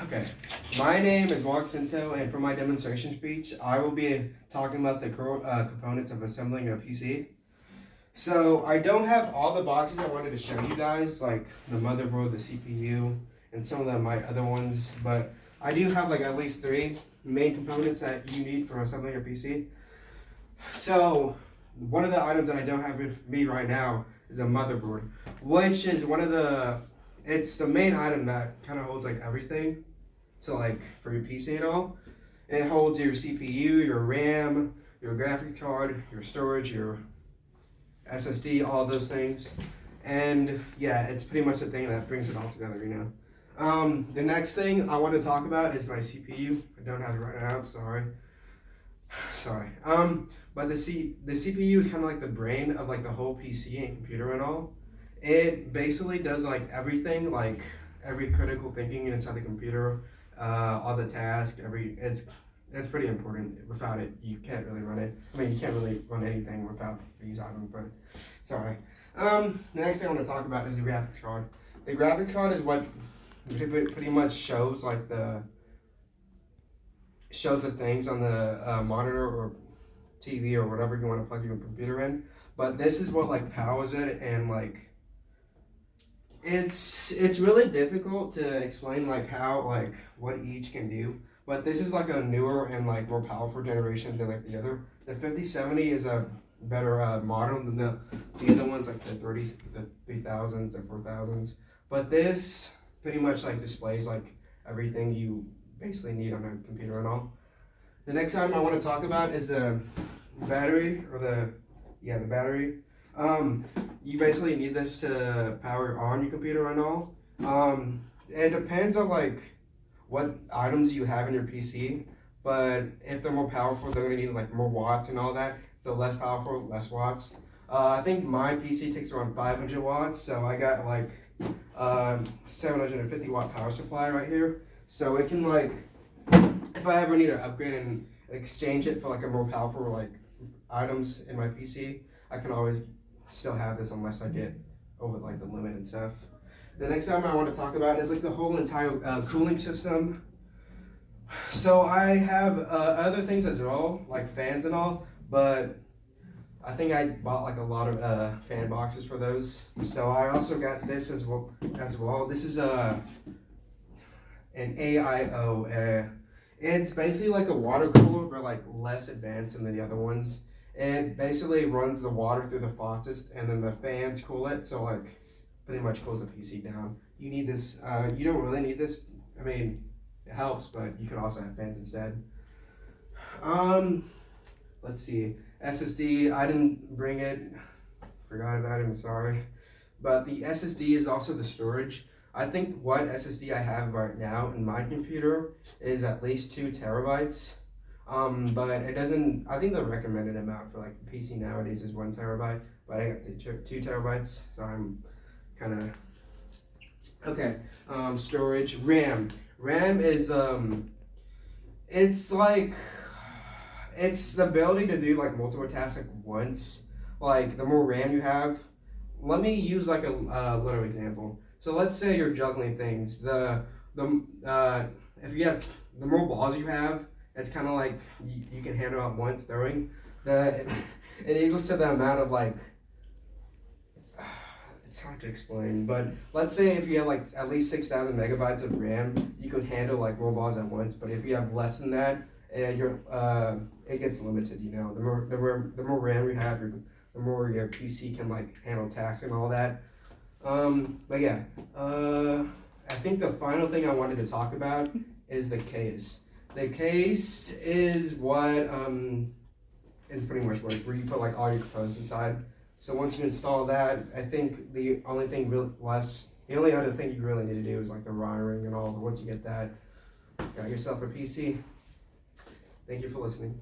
Okay, my name is Mark Cinto, and for my demonstration speech, I will be talking about the components of assembling a PC. So I don't have all the boxes I wanted to show you guys, like the motherboard, the CPU, and some of my other ones, but I do have like at least 3 main components that you need for assembling a PC. So one of the items that I don't have with me right now is a motherboard, which is it's the main item that kind of holds like everything to like for your PC and all. It holds your CPU, your RAM, your graphics card, your storage, your SSD, all those things. And yeah, it's pretty much the thing that brings it all together, you know. The next thing I want to talk about is my CPU. I don't have it right now, sorry. But the CPU is kind of like the brain of like the whole PC and computer and all. It basically does like everything, like every critical thinking inside the computer, all the tasks, it's pretty important. Without it, you can't really run it. I mean, you can't really run anything without these items, but sorry. The next thing I want to talk about is the graphics card. The graphics card is what pretty much shows like the things on the monitor or TV or whatever you want to plug your computer in. But this is what like powers it, and like it's really difficult to explain like how like what each can do. But this is like a newer and like more powerful generation than like the other. The 5070 is a better model than the other ones, like the 30s, the 3000s, the 4000s. But this pretty much like displays like everything you basically need on a computer and all. The next item I want to talk about is the battery, or the battery. You basically need this to power on your computer and all. It depends on like what items you have in your PC, but if they're more powerful, they're gonna need like more watts and all that. If they're less powerful, less watts. I think my PC takes around 500 watts, so I got like 750 watt power supply right here. So it can like, if I ever need to upgrade and exchange it for like a more powerful like items in my PC, I can always still have this unless I get over like the limit and stuff. The next item I want to talk about is like the whole entire cooling system. So I have other things as well, like fans and all, but I think I bought like a lot of fan boxes for those. So I also got this as well. This is an AIO. It's basically like a water cooler, but like less advanced than the other ones. It basically runs the water through the faucets, and then the fans cool it. So like pretty much cools the PC down. You need this. You don't really need this. I mean, it helps, but you can also have fans instead. Let's see. SSD. I didn't bring it. Forgot about it. I'm sorry. But the SSD is also the storage. I think what SSD I have right now in my computer is at least 2 terabytes. But it doesn't, I think the recommended amount for like the PC nowadays is 1 terabyte, but I got 2 terabytes, so I'm kind of, okay. Storage, RAM. RAM is, it's like, it's the ability to do like multiple tasks at once. Like the more RAM you have, let me use like a little example. So let's say you're juggling things. If you have, the more balls you have, it's kind of like you can handle at once throwing. It equals to the amount of like, it's hard to explain, but let's say if you have like at least 6,000 megabytes of RAM, you could handle like more balls at once. But if you have less than that, it gets limited. You know, the more RAM you have, the more your PC can like handle tasks and all that. But yeah, I think the final thing I wanted to talk about is the case. The case is what is pretty much where you put like all your components inside. So once you install that, I think the only other thing you really need to do is like the wiring and all. But once you get that, got yourself a PC. Thank you for listening.